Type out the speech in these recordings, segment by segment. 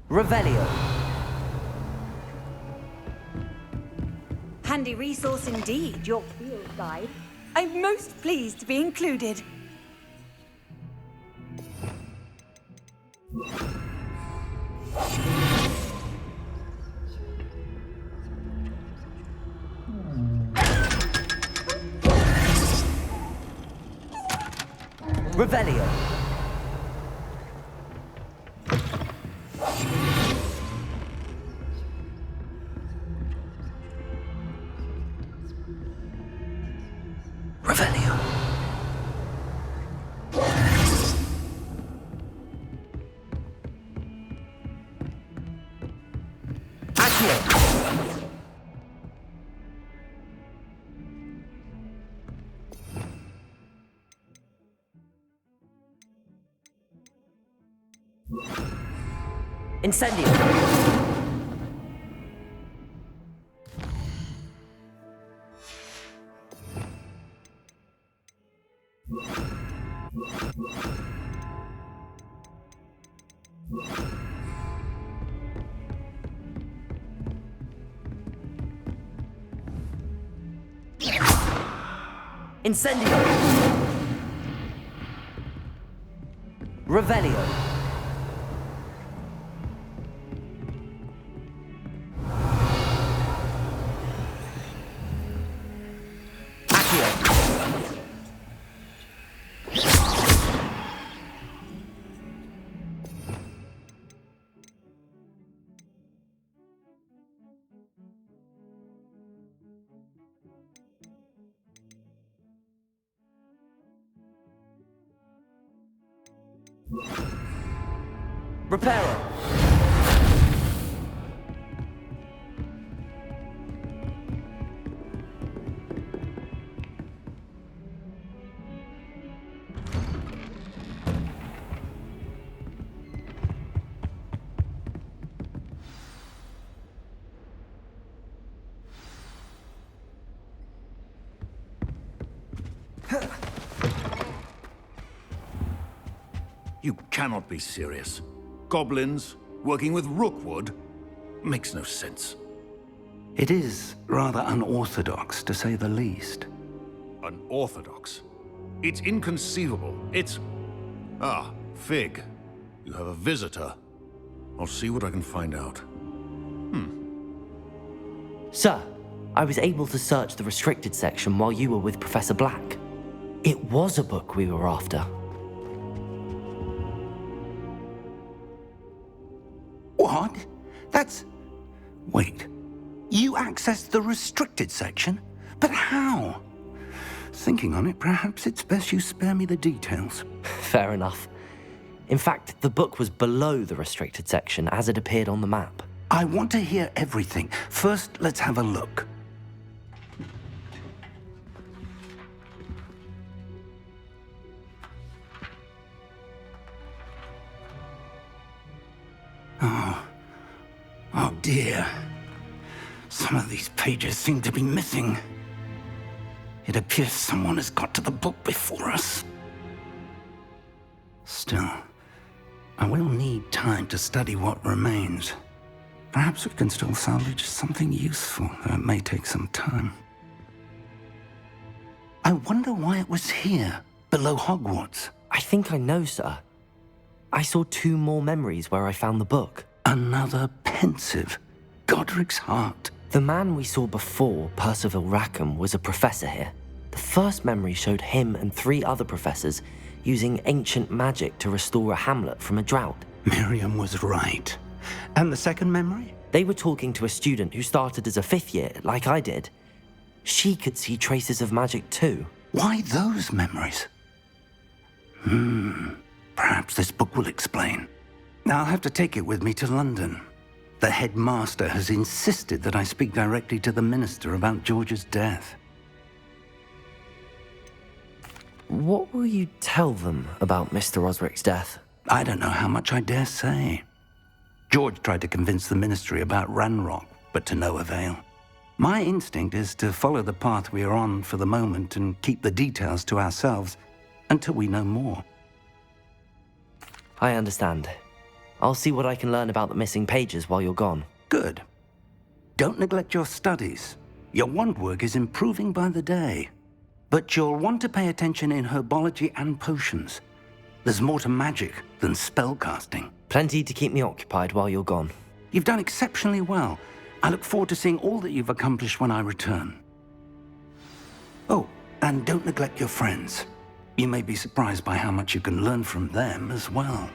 Revelio. Handy resource indeed, your field guide. I'm most pleased to be included. Revelio. Revelio. Accio. Incendio. Incendio. Revelio. Reparo. You cannot be serious. Goblins working with Rookwood makes no sense. It is rather unorthodox, to say the least. Unorthodox? It's inconceivable. It's... Ah, Fig. You have a visitor. I'll see what I can find out. Sir, I was able to search the restricted section while you were with Professor Black. It was a book we were after. What? That's... Wait. You accessed the restricted section? But how? Thinking on it, perhaps it's best you spare me the details. Fair enough. In fact, the book was below the restricted section as it appeared on the map. I want to hear everything. First, let's have a look. Oh dear. Some of these pages seem to be missing. It appears someone has got to the book before us. Still, I will need time to study what remains. Perhaps we can still salvage something useful, though it may take some time. I wonder why it was here, below Hogwarts. I think I know, sir. I saw 2 more memories where I found the book. Another pensive. Godric's heart. The man we saw before, Percival Rackham, was a professor here. The first memory showed him and 3 other professors using ancient magic to restore a hamlet from a drought. Miriam was right. And the second memory? They were talking to a student who started as a 5th year, like I did. She could see traces of magic too. Why those memories? Perhaps this book will explain. I'll have to take it with me to London. The headmaster has insisted that I speak directly to the minister about George's death. What will you tell them about Mr. Osric's death? I don't know how much I dare say. George tried to convince the ministry about Ranrock, but to no avail. My instinct is to follow the path we are on for the moment and keep the details to ourselves until we know more. I understand. I'll see what I can learn about the missing pages while you're gone. Good. Don't neglect your studies. Your wand work is improving by the day. But you'll want to pay attention in herbology and potions. There's more to magic than spellcasting. Plenty to keep me occupied while you're gone. You've done exceptionally well. I look forward to seeing all that you've accomplished when I return. Oh, and don't neglect your friends. You may be surprised by how much you can learn from them as well.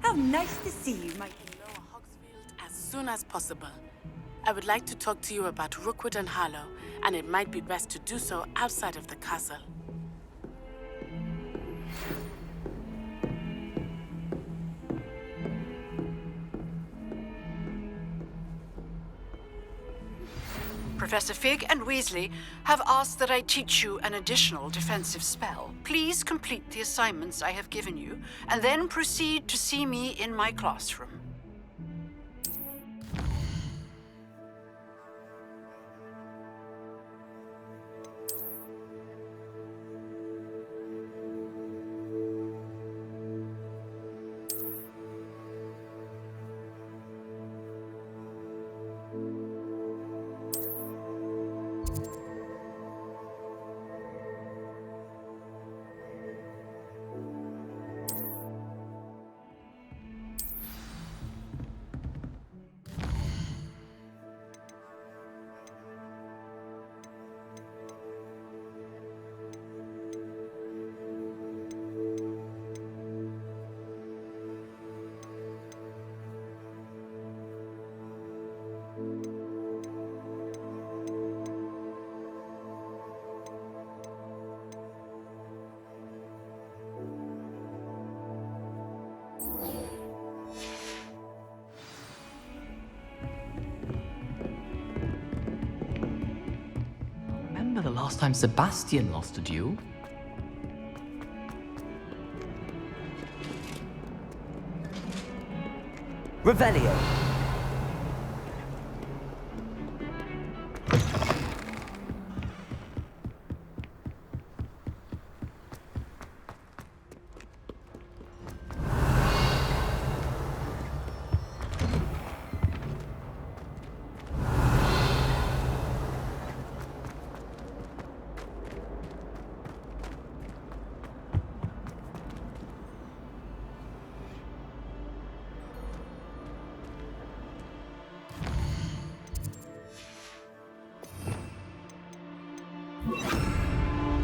How nice to see you, my... Lower Hogsfield as soon as possible. I would like to talk to you about Rookwood and Harlow, and it might be best to do so outside of the castle. Professor Fig and Weasley have asked that I teach you an additional defensive spell. Please complete the assignments I have given you, and then proceed to see me in my classroom. Remember the last time Sebastian lost a duel? Revelio.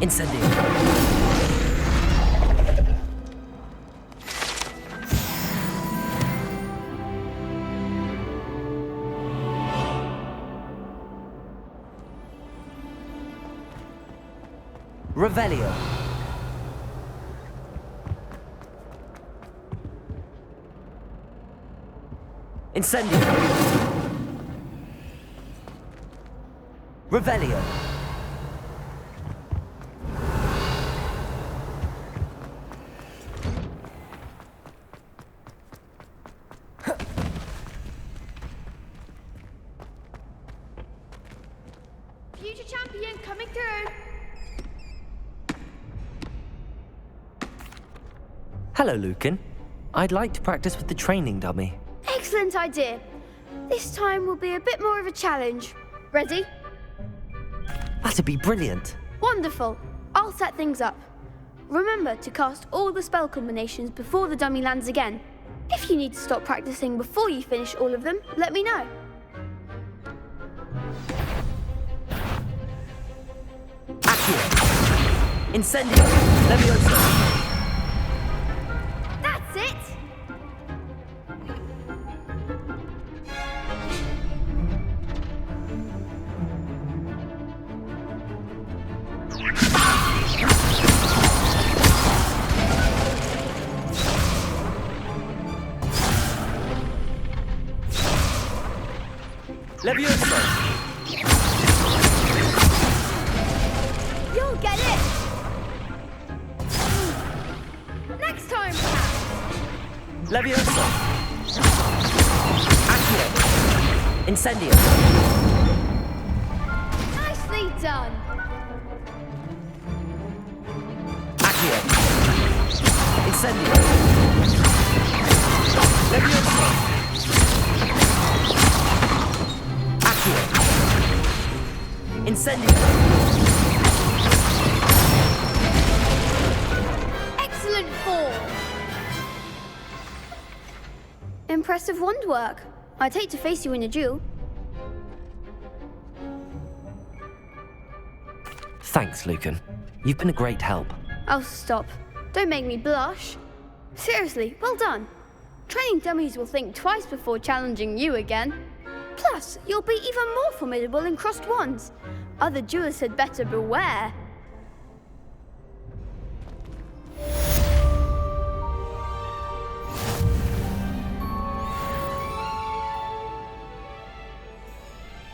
Incendio. Revelio. Incendio. Revelio. Future champion coming through. Hello, Lucan. I'd like to practice with the training dummy. Excellent idea. This time will be a bit more of a challenge. Ready? That'd be brilliant. Wonderful. I'll set things up. Remember to cast all the spell combinations before the dummy lands again. If you need to stop practicing before you finish all of them, let me know. Accio. Incendio. Levioso. That's it! Levioso! You'll get it! Next time, perhaps! Levioso! Accio! Incendio! Nicely done! Accio! Incendio! Levioso! Accio! Incendio! Excellent form! Impressive wand work. I'd hate to face you in a duel. Thanks, Lucan. You've been a great help. Oh, stop. Don't make me blush. Seriously, well done. Training dummies will think twice before challenging you again. Plus, you'll be even more formidable in crossed wands. Other duelists had better beware.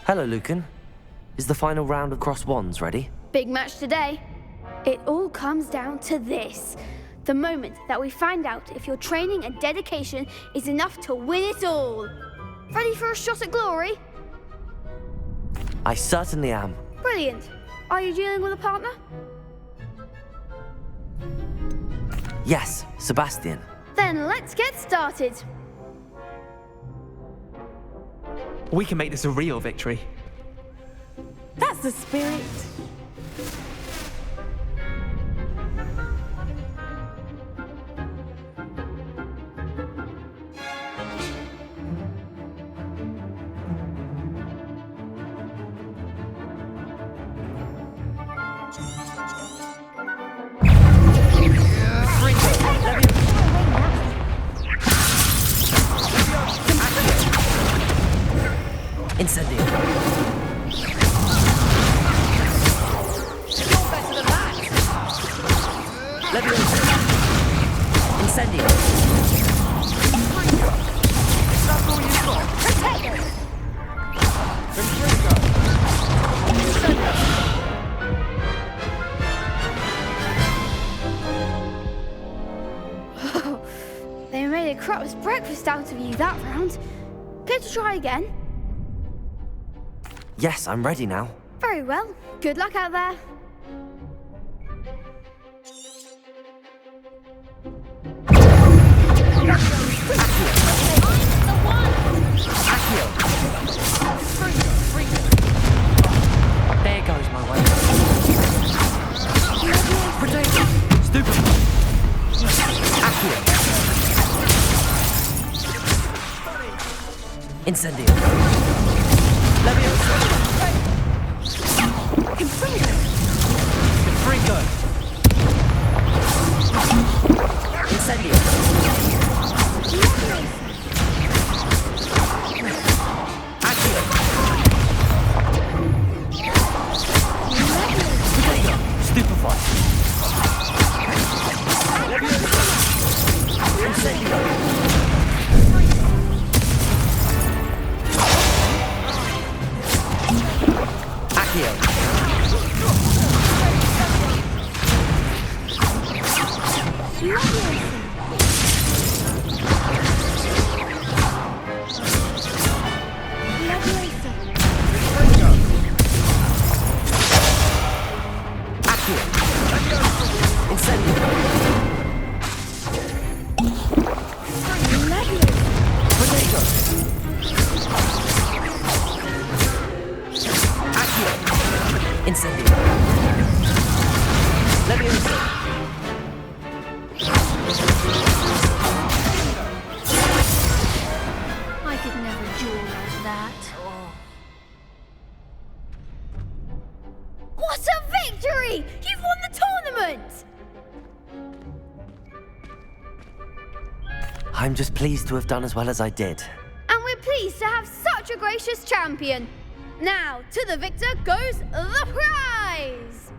Hello, Lucan. Is the final round of crossed wands ready? Big match today. It all comes down to this. The moment that we find out if your training and dedication is enough to win it all. Ready for a shot at glory? I certainly am. Brilliant. Are you dealing with a partner? Yes, Sebastian. Then let's get started. We can make this a real victory. That's the spirit. Incendio. You're better than that. Levioso. Incendio. That's all you've got. Protect They made a crap's breakfast out of you that round. Care to try again? Yes, I'm ready now. Very well. Good luck out there. Accio. There goes my way. Potato. Stupid. Accio. Incendio. Levioso. Confringo. Incendio. Accio. Potato. Stupefy. Levioso. Incendio. Accio. Accio. Incendio. Potato. Accio. Incendio. Levioso. I could never duel like that. What a victory! You've won the tournament! I'm just pleased to have done as well as I did. And we're pleased to have such a gracious champion. Now, to the victor goes the prize!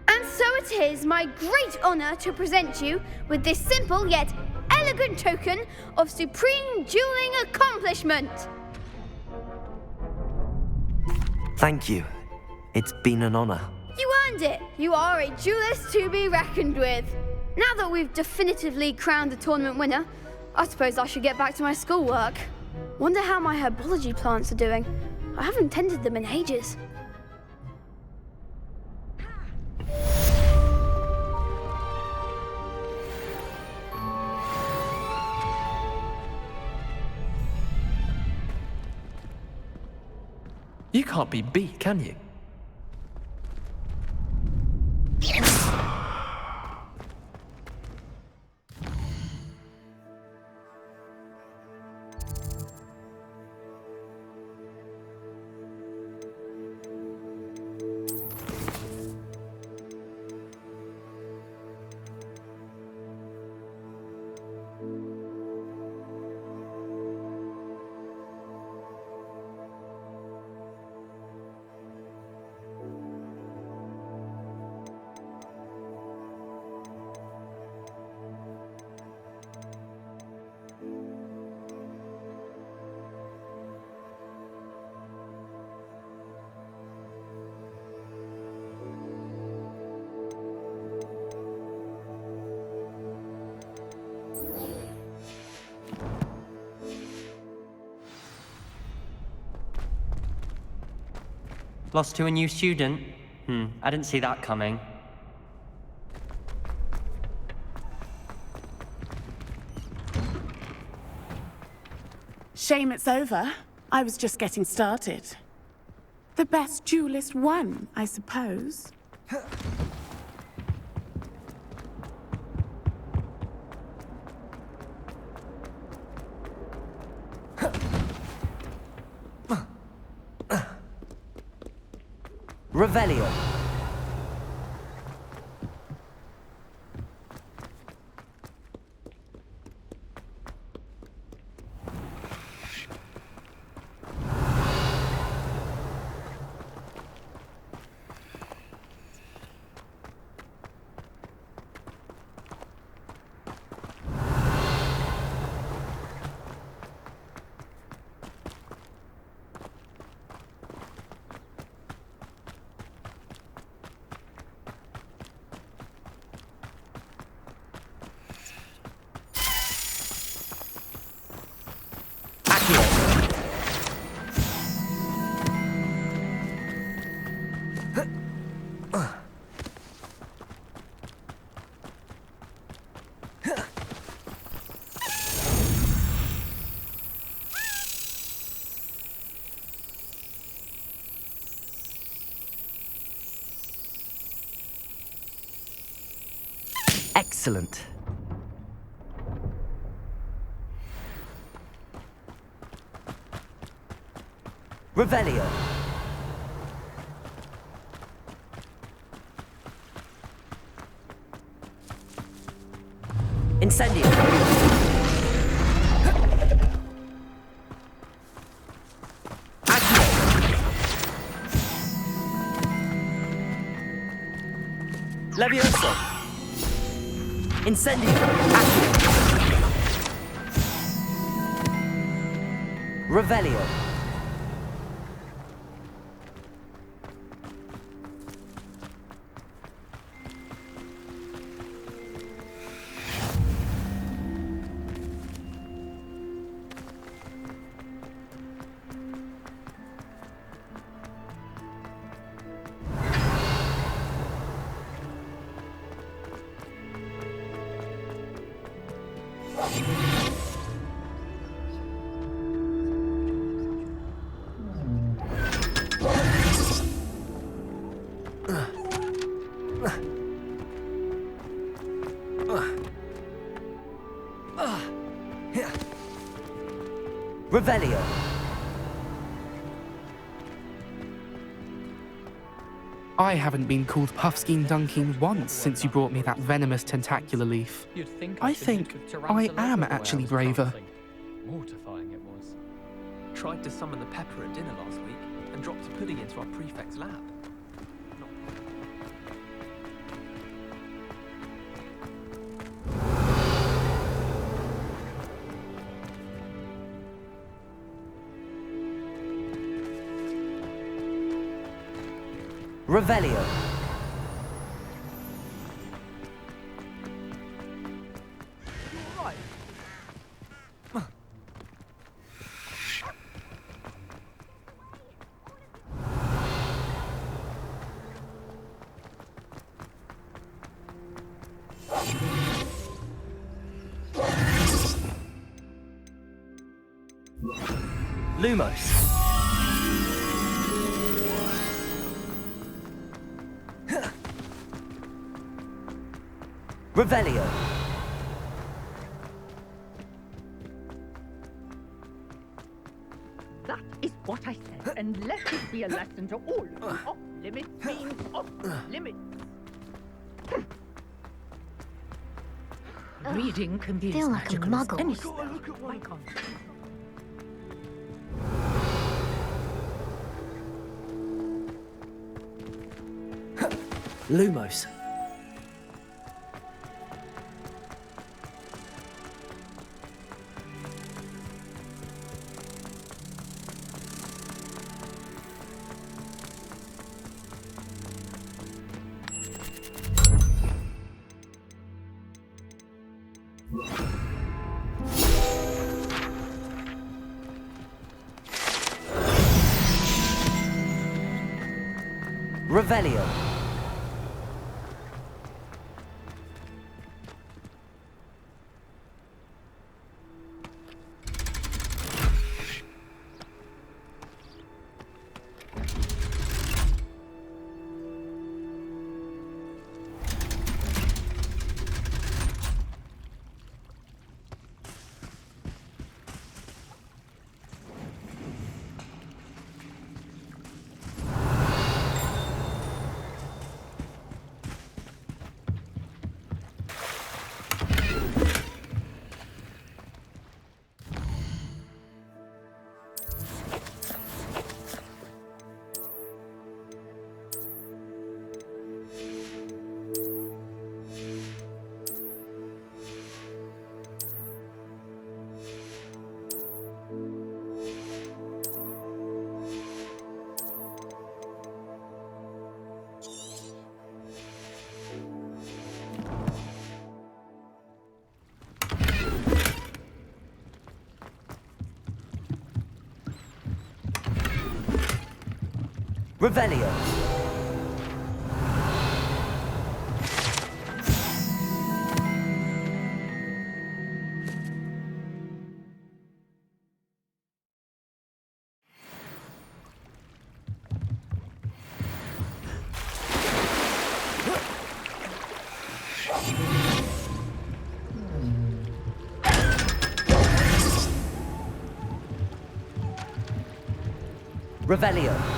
And so it is my great honor to present you with this simple yet elegant token of supreme dueling accomplishment. Thank you. It's been an honor. You earned it! You are a duelist to be reckoned with. Now that we've definitively crowned the tournament winner, I suppose I should get back to my schoolwork. Wonder how my herbology plants are doing. I haven't tended them in ages. You can't be beat, can you? Lost to a new student? I didn't see that coming. Shame it's over. I was just getting started. The best duelist won, I suppose. Revelio. Excellent. Revelio. Incendio. Accio. Levioso. Incendio. Accio. Revelio. Revelio. I haven't been called Puffskein Dunking once since you brought me that venomous tentacular leaf. I think I am actually braver. Mortifying it was. Tried to summon the pepper at dinner last week and dropped a pudding into our prefect's lab. Revelio. Lumos. Revelio. That is what I said, and let it be a lesson to all of you. Off limits means off limits. Reading can be feel as like a magical as muggle. any spell. Why can't you? Lumos. Revelio. Revelio. Revelio.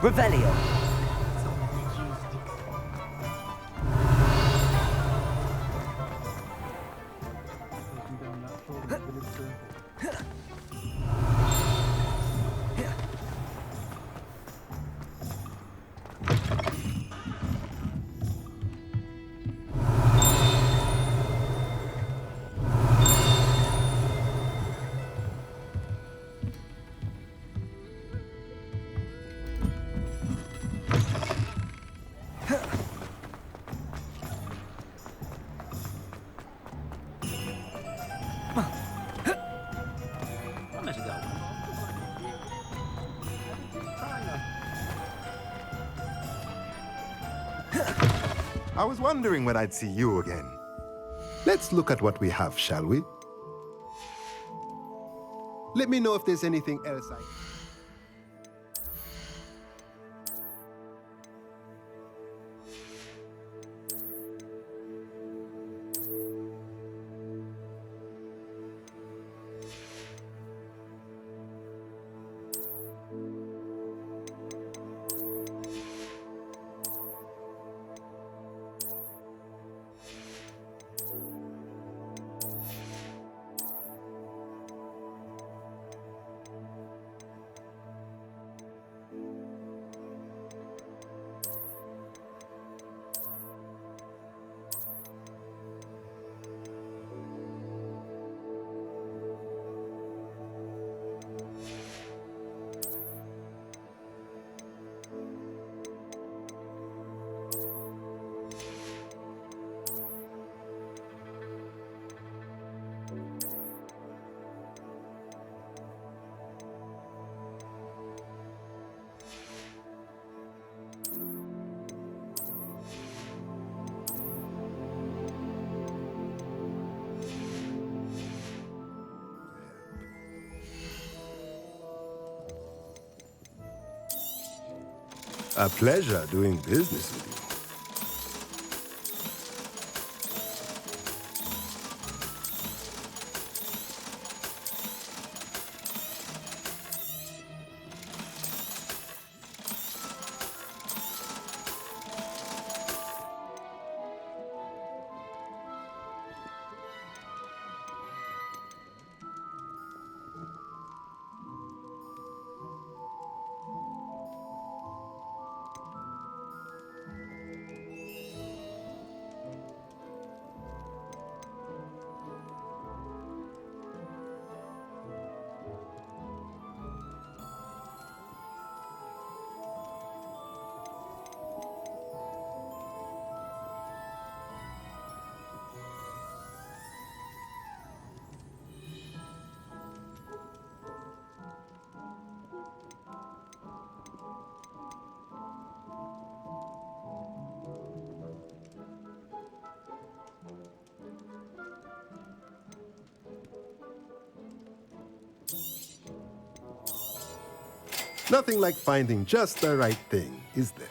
Revelio. I was wondering when I'd see you again. Let's look at what we have, shall we? Let me know if there's anything else I... A pleasure doing business with you. Nothing like finding just the right thing, is there?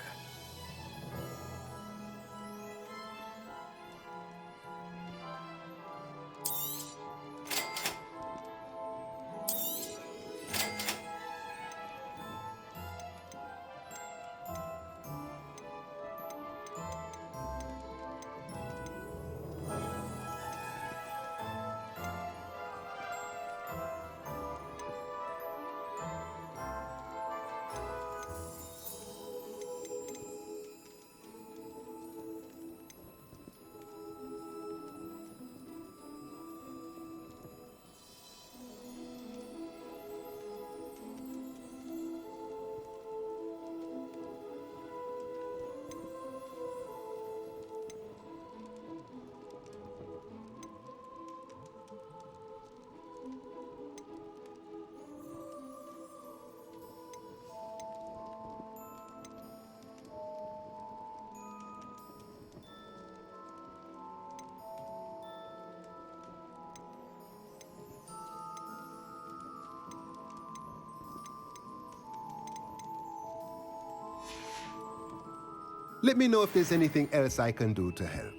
Let me know if there's anything else I can do to help.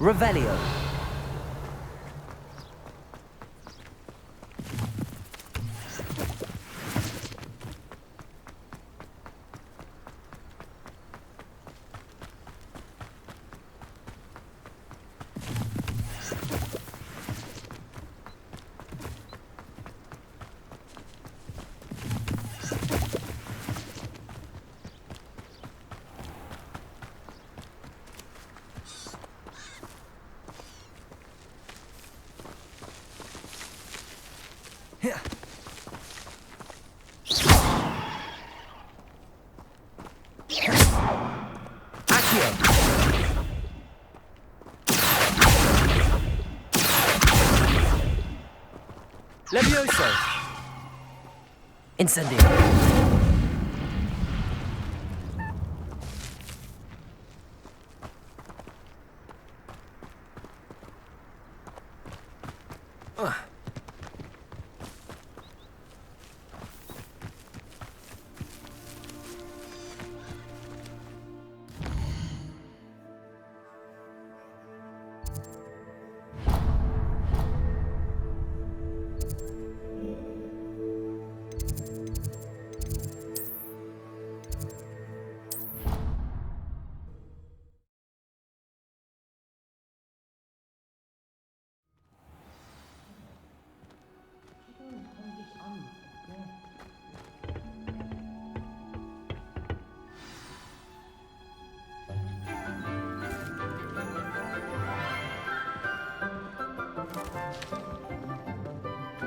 Revelio. Levioso! Incendio!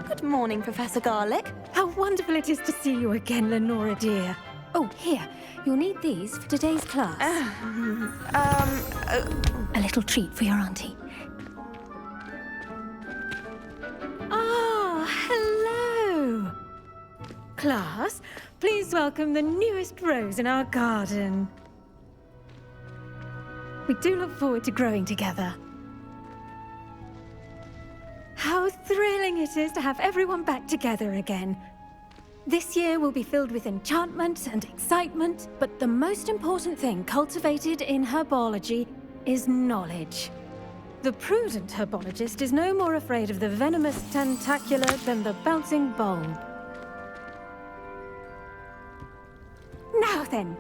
Good morning, Professor Garlick. How wonderful it is to see you again, Lenora dear. Oh, here. You'll need these for today's class. A little treat for your auntie. Ah, hello. Class, please welcome the newest rose in our garden. We do look forward to growing together. How thrilling it is to have everyone back together again. This year will be filled with enchantment and excitement, but the most important thing cultivated in herbology is knowledge. The prudent herbologist is no more afraid of the venomous tentacula than the bouncing bulb. Now then,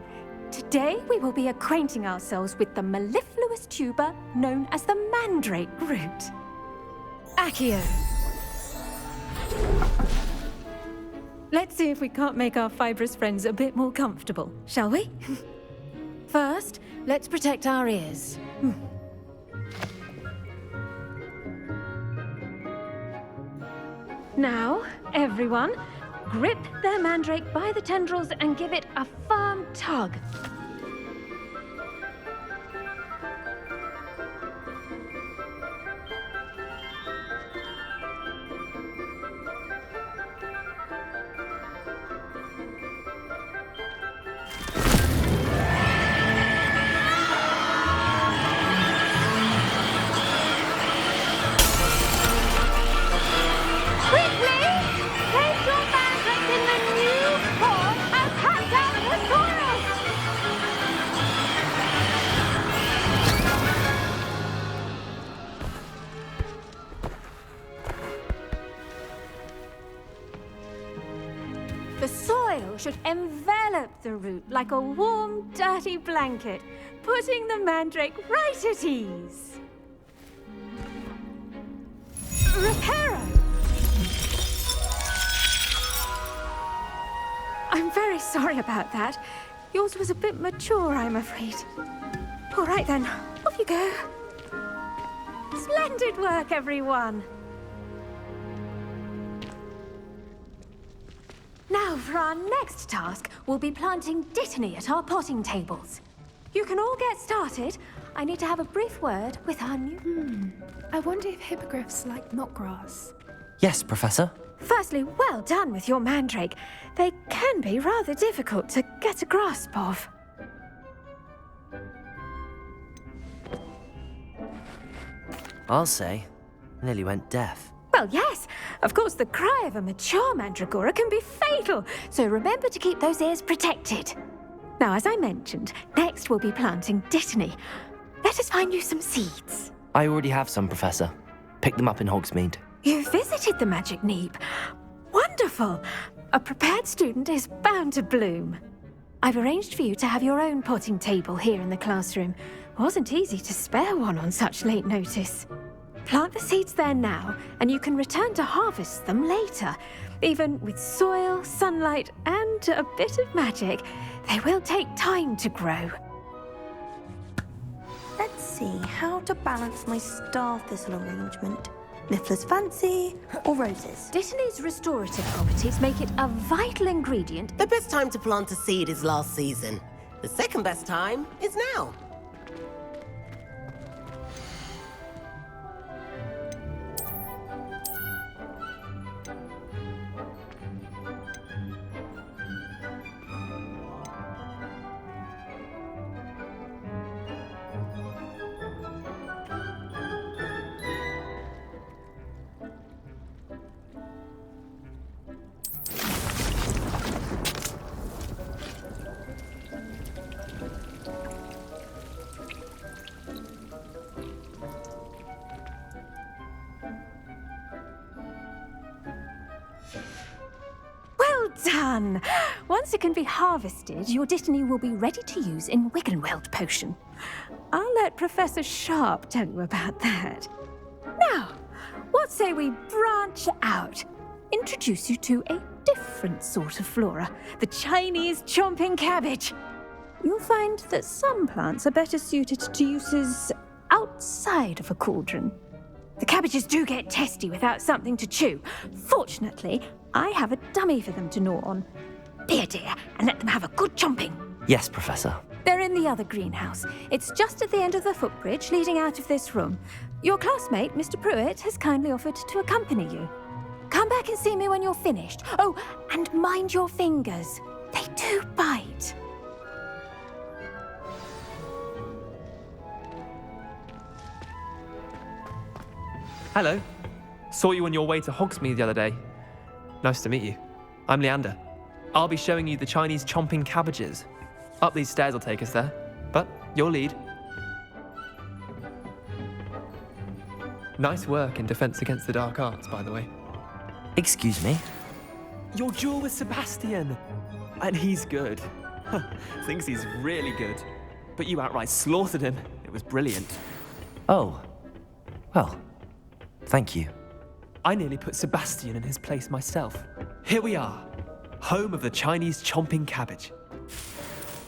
today we will be acquainting ourselves with the mellifluous tuber known as the mandrake root. Accio. Let's see if we can't make our fibrous friends a bit more comfortable, shall we? First, let's protect our ears. Now, everyone, grip their mandrake by the tendrils and give it a firm tug. The soil should envelop the root like a warm, dirty blanket, putting the mandrake right at ease. Reparo! I'm very sorry about that. Yours was a bit mature, I'm afraid. All right then, off you go. Splendid work, everyone. Now, for our next task, we'll be planting dittany at our potting tables. You can all get started. I need to have a brief word with our new... I wonder if hippogriffs like knotgrass. Yes, Professor. Firstly, well done with your mandrake. They can be rather difficult to get a grasp of. I'll say, nearly went deaf. Well, yes. Of course, the cry of a mature mandragora can be fatal, so remember to keep those ears protected. Now, as I mentioned, next we'll be planting dittany. Let us find you some seeds. I already have some, Professor. Picked them up in Hogsmeade. You visited the Magic Neep. Wonderful. A prepared student is bound to bloom. I've arranged for you to have your own potting table here in the classroom. Wasn't easy to spare one on such late notice. Plant the seeds there now, and you can return to harvest them later. Even with soil, sunlight, and a bit of magic, they will take time to grow. Let's see how to balance my star thistle arrangement. Niffler's Fancy, or roses? Dittany's restorative properties make it a vital ingredient. The best time to plant a seed is last season. The second best time is now. Well done! Once it can be harvested, your Dittany will be ready to use in Wiggenweld potion. I'll let Professor Sharp tell you about that. Now, what say we branch out? Introduce you to a different sort of flora, the Chinese chomping cabbage. You'll find that some plants are better suited to uses outside of a cauldron. The cabbages do get testy without something to chew. Fortunately, I have a dummy for them to gnaw on. Be a dear and let them have a good chomping. Yes, Professor. They're in the other greenhouse. It's just at the end of the footbridge leading out of this room. Your classmate, Mr. Pruitt, has kindly offered to accompany you. Come back and see me when you're finished. Oh, and mind your fingers. They do bite. Hello. Saw you on your way to Hogsmeade the other day. Nice to meet you. I'm Leander. I'll be showing you the Chinese chomping cabbages. Up these stairs will take us there, but your lead. Nice work in Defense Against the Dark Arts, by the way. Excuse me? Your duel with Sebastian! And he's good. Thinks he's really good. But you outright slaughtered him. It was brilliant. Oh. Well, thank you. I nearly put Sebastian in his place myself. Here we are, home of the Chinese chomping cabbage.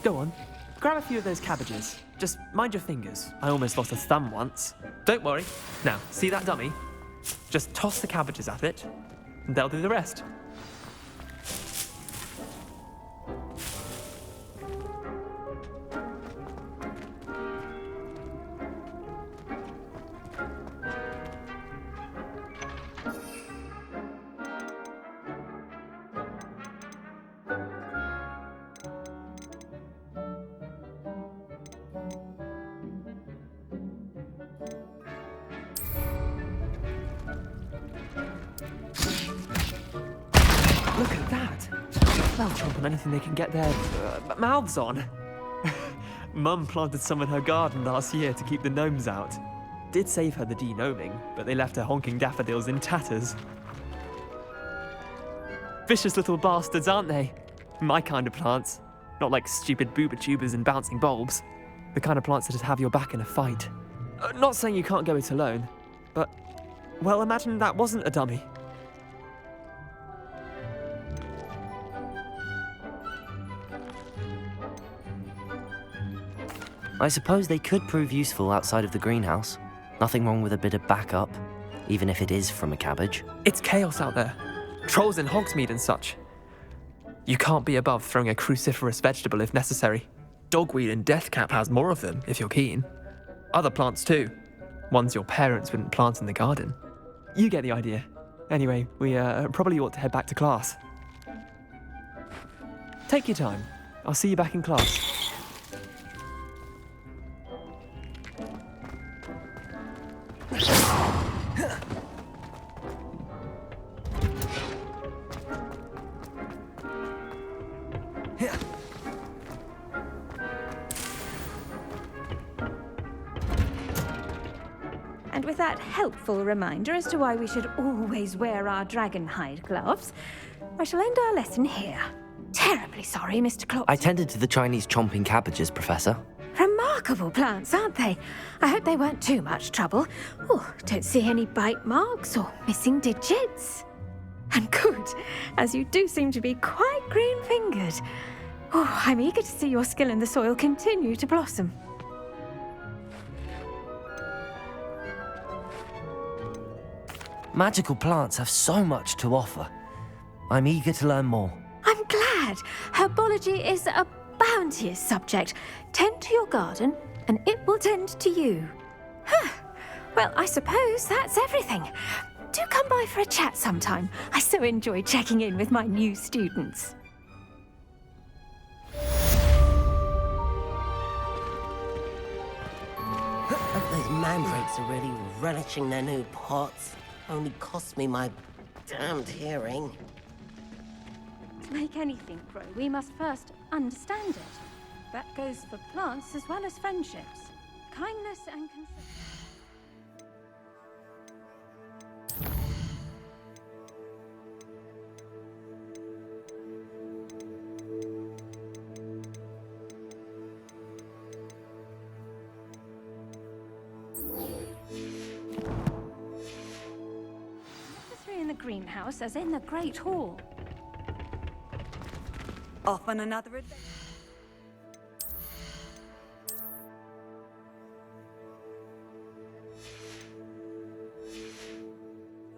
Go on, grab a few of those cabbages. Just mind your fingers. I almost lost a thumb once. Don't worry. Now, see that dummy? Just toss the cabbages at it, and they'll do the rest. Look at that! They'll chomp on anything they can get their mouths on. Mum planted some in her garden last year to keep the gnomes out. Did save her the de-gnoming, but they left her honking daffodils in tatters. Vicious little bastards, aren't they? My kind of plants. Not like stupid booba tubers and bouncing bulbs. The kind of plants that just have your back in a fight. Not saying you can't go it alone, but, well, imagine that wasn't a dummy. I suppose they could prove useful outside of the greenhouse. Nothing wrong with a bit of backup, even if it is from a cabbage. It's chaos out there. Trolls in Hogsmeade and such. You can't be above throwing a cruciferous vegetable if necessary. Dogweed and deathcap has more of them, if you're keen. Other plants too. Ones your parents wouldn't plant in the garden. You get the idea. Anyway, we probably ought to head back to class. Take your time. I'll see you back in class. And with that helpful reminder as to why we should always wear our dragon hide gloves, I shall end our lesson here. Terribly sorry, Mr. Clopton. I tended to the Chinese chomping cabbages, Professor. Remarkable plants, aren't they? I hope they weren't too much trouble. Oh, don't see any bite marks or missing digits. And good, as you do seem to be quite green-fingered. Oh, I'm eager to see your skill in the soil continue to blossom. Magical plants have so much to offer. I'm eager to learn more. I'm glad. Herbology is a bounteous subject. Tend to your garden, and it will tend to you. Well, I suppose that's everything. Do come by for a chat sometime. I so enjoy checking in with my new students. Those mandrakes are really relishing their new pots. Only cost me my damned hearing. To make anything grow, we must first understand it. That goes for plants as well as friendships. Kindness and concern. In the greenhouse as in the Great Hall. Off on another adventure.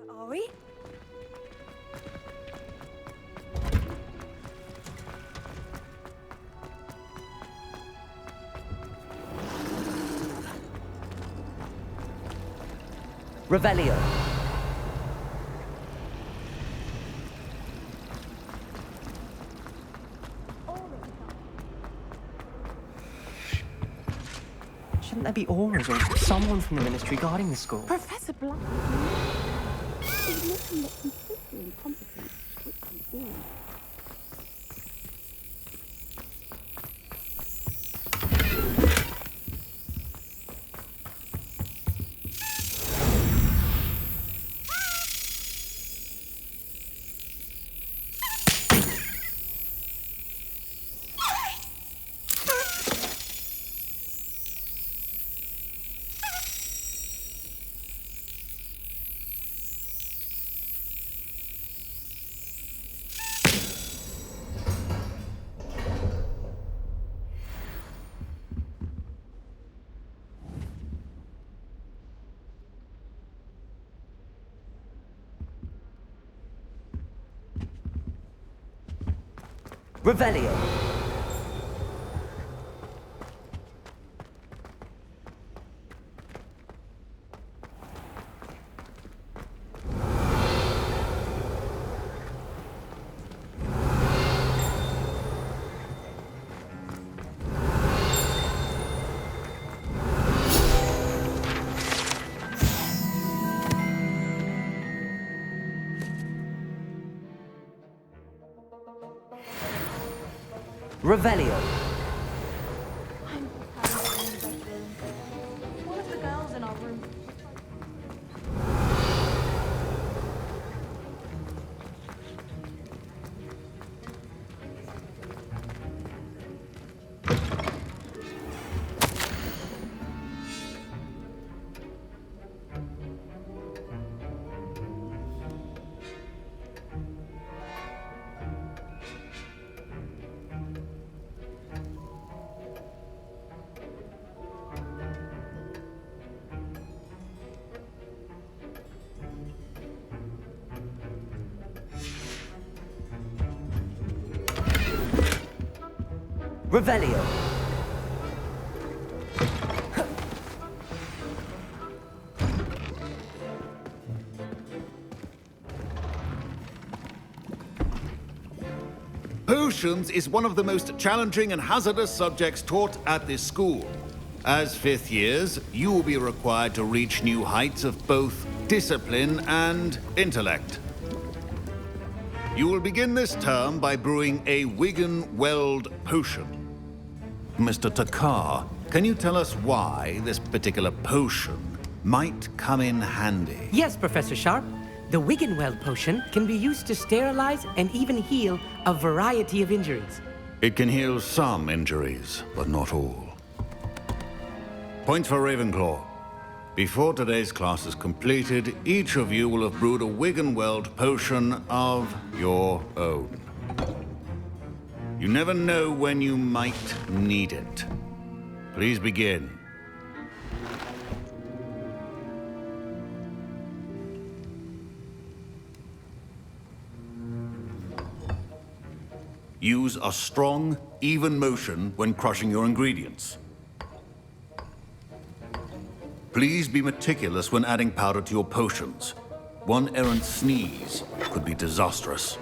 Are we? Revelio. Shouldn't there be auras or someone from the ministry guarding the school? Professor Blunt. Revelio. Revelio. One of the girls in our room. Revelio. Potions is one of the most challenging and hazardous subjects taught at this school. As fifth years, you will be required to reach new heights of both discipline and intellect. You will begin this term by brewing a Wigan-Weld potion. Mr. Takar, can you tell us why this particular potion might come in handy? Yes, Professor Sharp. The Wigan-Weld potion can be used to sterilize and even heal a variety of injuries. It can heal some injuries, but not all. Point for Ravenclaw. Before today's class is completed, each of you will have brewed a Wigan-Weld potion of your own. You never know when you might need it. Please begin. Use a strong, even motion when crushing your ingredients. Please be meticulous when adding powder to your potions. One errant sneeze could be disastrous.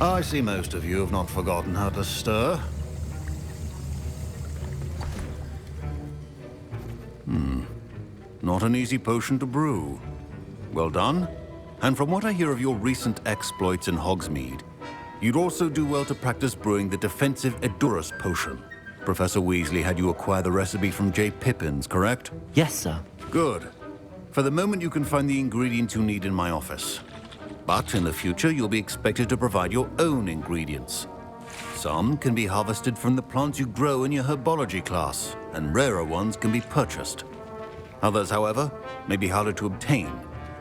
I see most of you have not forgotten how to stir. Not an easy potion to brew. Well done. And from what I hear of your recent exploits in Hogsmeade, you'd also do well to practice brewing the defensive Edurus potion. Professor Weasley had you acquire the recipe from J. Pippins, correct? Yes, sir. Good. For the moment, you can find the ingredients you need in my office. But in the future, you'll be expected to provide your own ingredients. Some can be harvested from the plants you grow in your herbology class, and rarer ones can be purchased. Others, however, may be harder to obtain,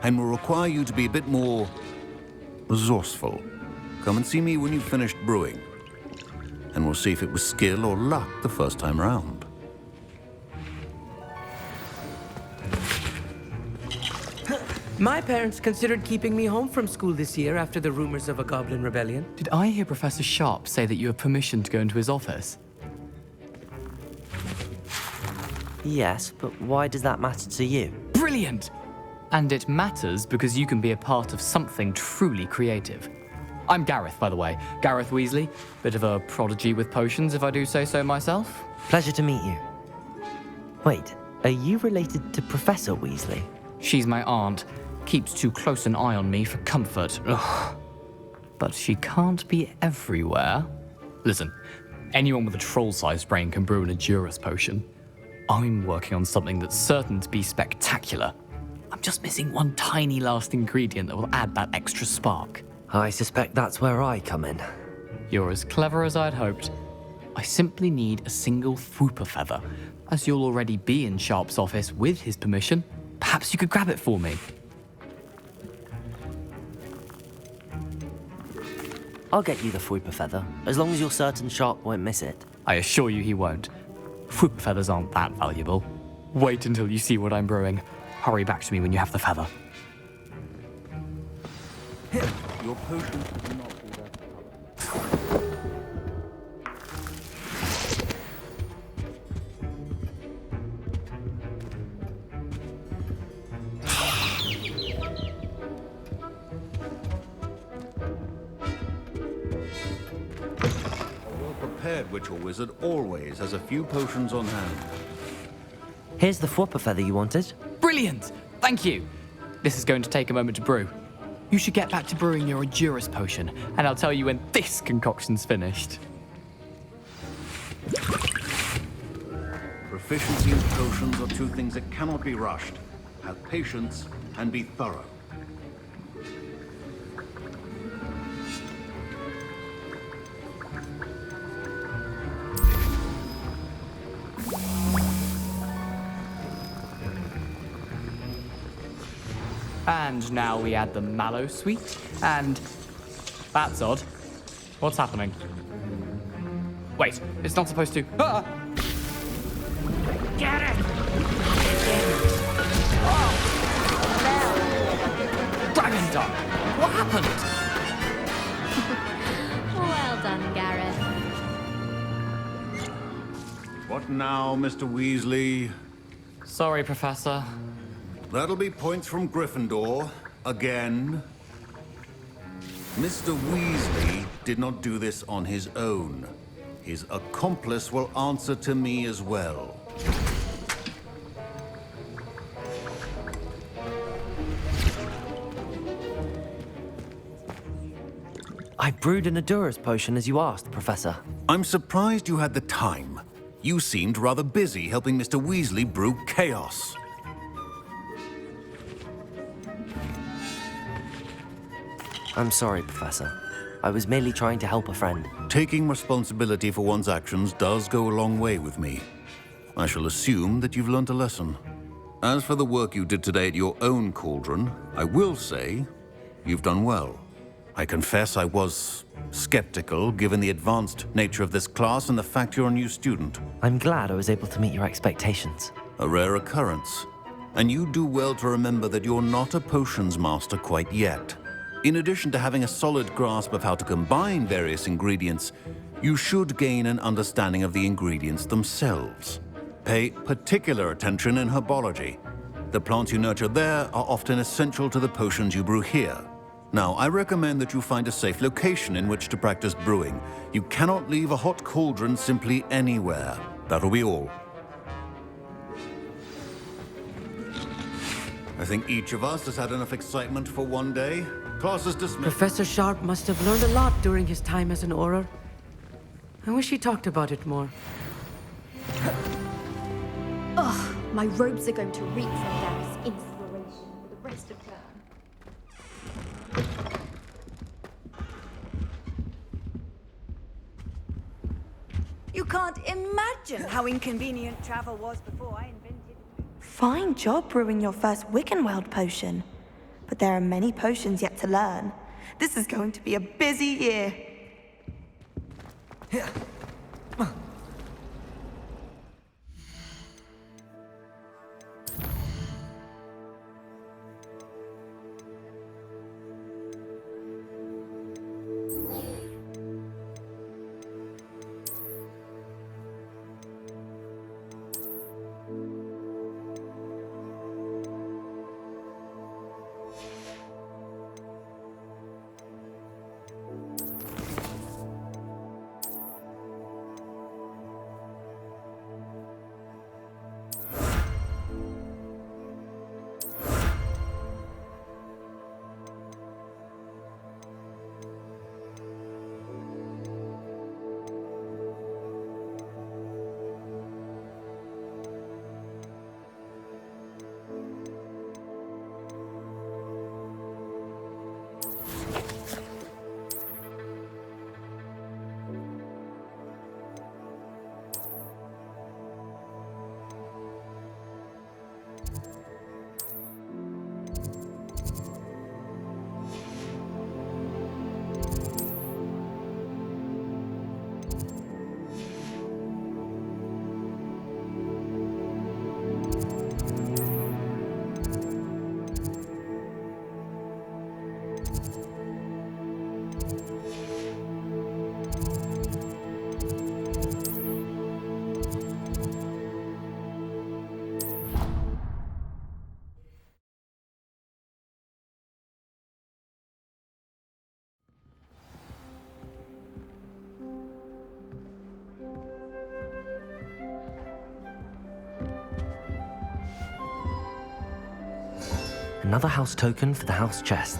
and will require you to be a bit more resourceful. Come and see me when you've finished brewing, and we'll see if it was skill or luck the first time round. My parents considered keeping me home from school this year after the rumors of a goblin rebellion. Did I hear Professor Sharp say that you have permission to go into his office? Yes, but why does that matter to you? Brilliant! And it matters because you can be a part of something truly creative. I'm Gareth, by the way. Gareth Weasley. Bit of a prodigy with potions, if I do say so myself. Pleasure to meet you. Wait, are you related to Professor Weasley? She's my aunt. Keeps too close an eye on me for comfort. Ugh. But she can't be everywhere. Listen, anyone with a troll-sized brain can brew an Edurus potion. I'm working on something that's certain to be spectacular. I'm just missing one tiny last ingredient that will add that extra spark. I suspect that's where I come in. You're as clever as I'd hoped. I simply need a single Fwooper feather. As you'll already be in Sharp's office with his permission, perhaps you could grab it for me. I'll get you the Fwooper feather, as long as you're certain Sharp won't miss it. I assure you he won't. Fwooper feathers aren't that valuable. Wait until you see what I'm brewing. Hurry back to me when you have the feather. Your potions will not be that. Prepared Witch or Wizard always has a few potions on hand. Here's the Fwooper feather you wanted. Brilliant! Thank you! This is going to take a moment to brew. You should get back to brewing your Edurus potion, and I'll tell you when this concoction's finished. Proficiency in potions are two things that cannot be rushed. Have patience and be thorough. And now we add the mallow sweet, and... That's odd. What's happening? Wait, it's not supposed to... Ah! Get it! Dragon Duck! What happened? Well done, Gareth. What now, Mr. Weasley? Sorry, Professor. That'll be points from Gryffindor, again. Mr. Weasley did not do this on his own. His accomplice will answer to me as well. I brewed an Edurus potion as you asked, Professor. I'm surprised you had the time. You seemed rather busy helping Mr. Weasley brew chaos. I'm sorry, Professor. I was merely trying to help a friend. Taking responsibility for one's actions does go a long way with me. I shall assume that you've learnt a lesson. As for the work you did today at your own cauldron, I will say you've done well. I confess I was skeptical, given the advanced nature of this class and the fact you're a new student. I'm glad I was able to meet your expectations. A rare occurrence. And you do well to remember that you're not a potions master quite yet. In addition to having a solid grasp of how to combine various ingredients, you should gain an understanding of the ingredients themselves. Pay particular attention in herbology. The plants you nurture there are often essential to the potions you brew here. Now, I recommend that you find a safe location in which to practice brewing. You cannot leave a hot cauldron simply anywhere. That'll be all. I think each of us has had enough excitement for one day. Class is dismissed. Professor Sharp must have learned a lot during his time as an Auror. I wish he talked about it more. Ugh, my robes are going to reek from Gareth's inspiration for the rest of term. You can't imagine how inconvenient travel was before I invented it. Fine job brewing your first Wickenweld potion. But there are many potions yet to learn. This is going to be a busy year. Another house token for the house chest.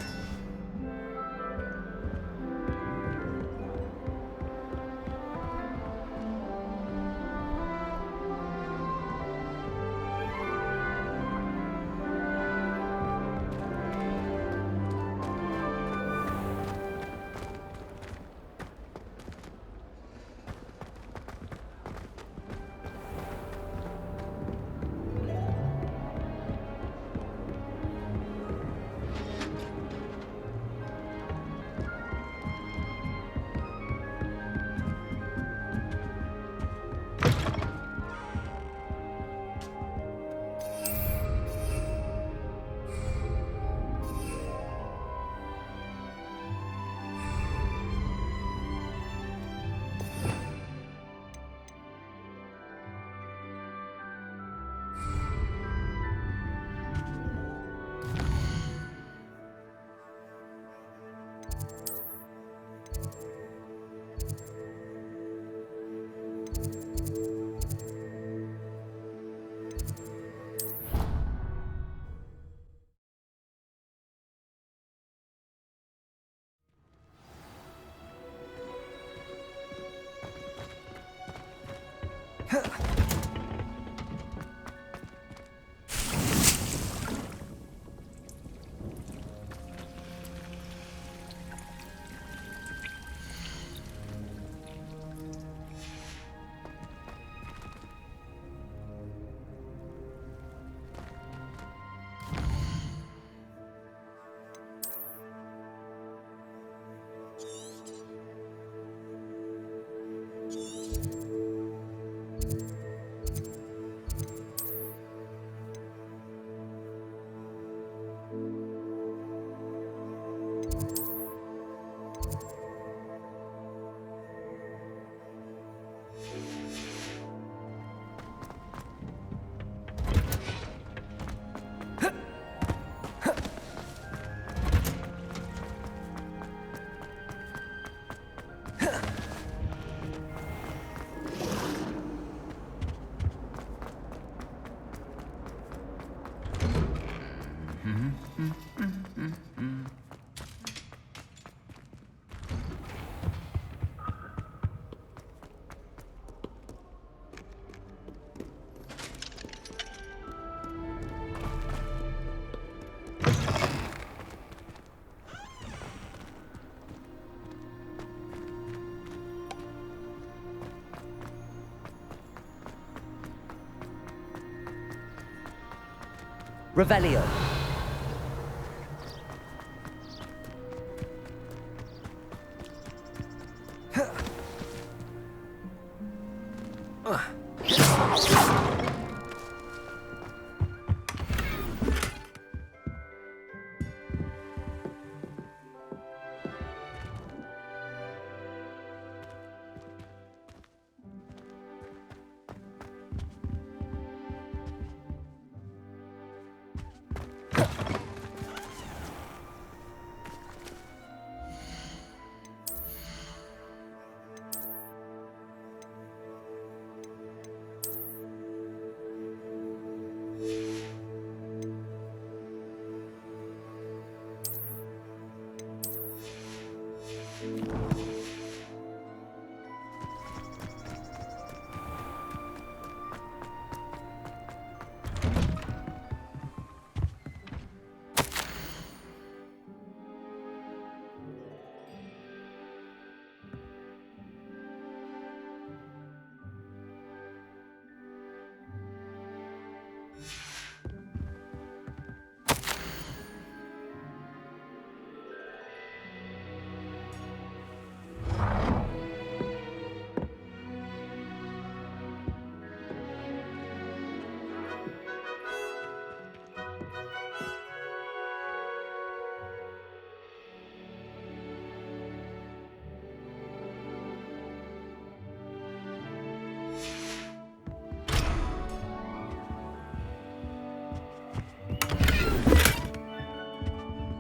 Revelio.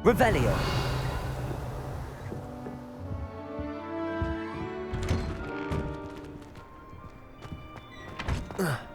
Revelio. Ugh.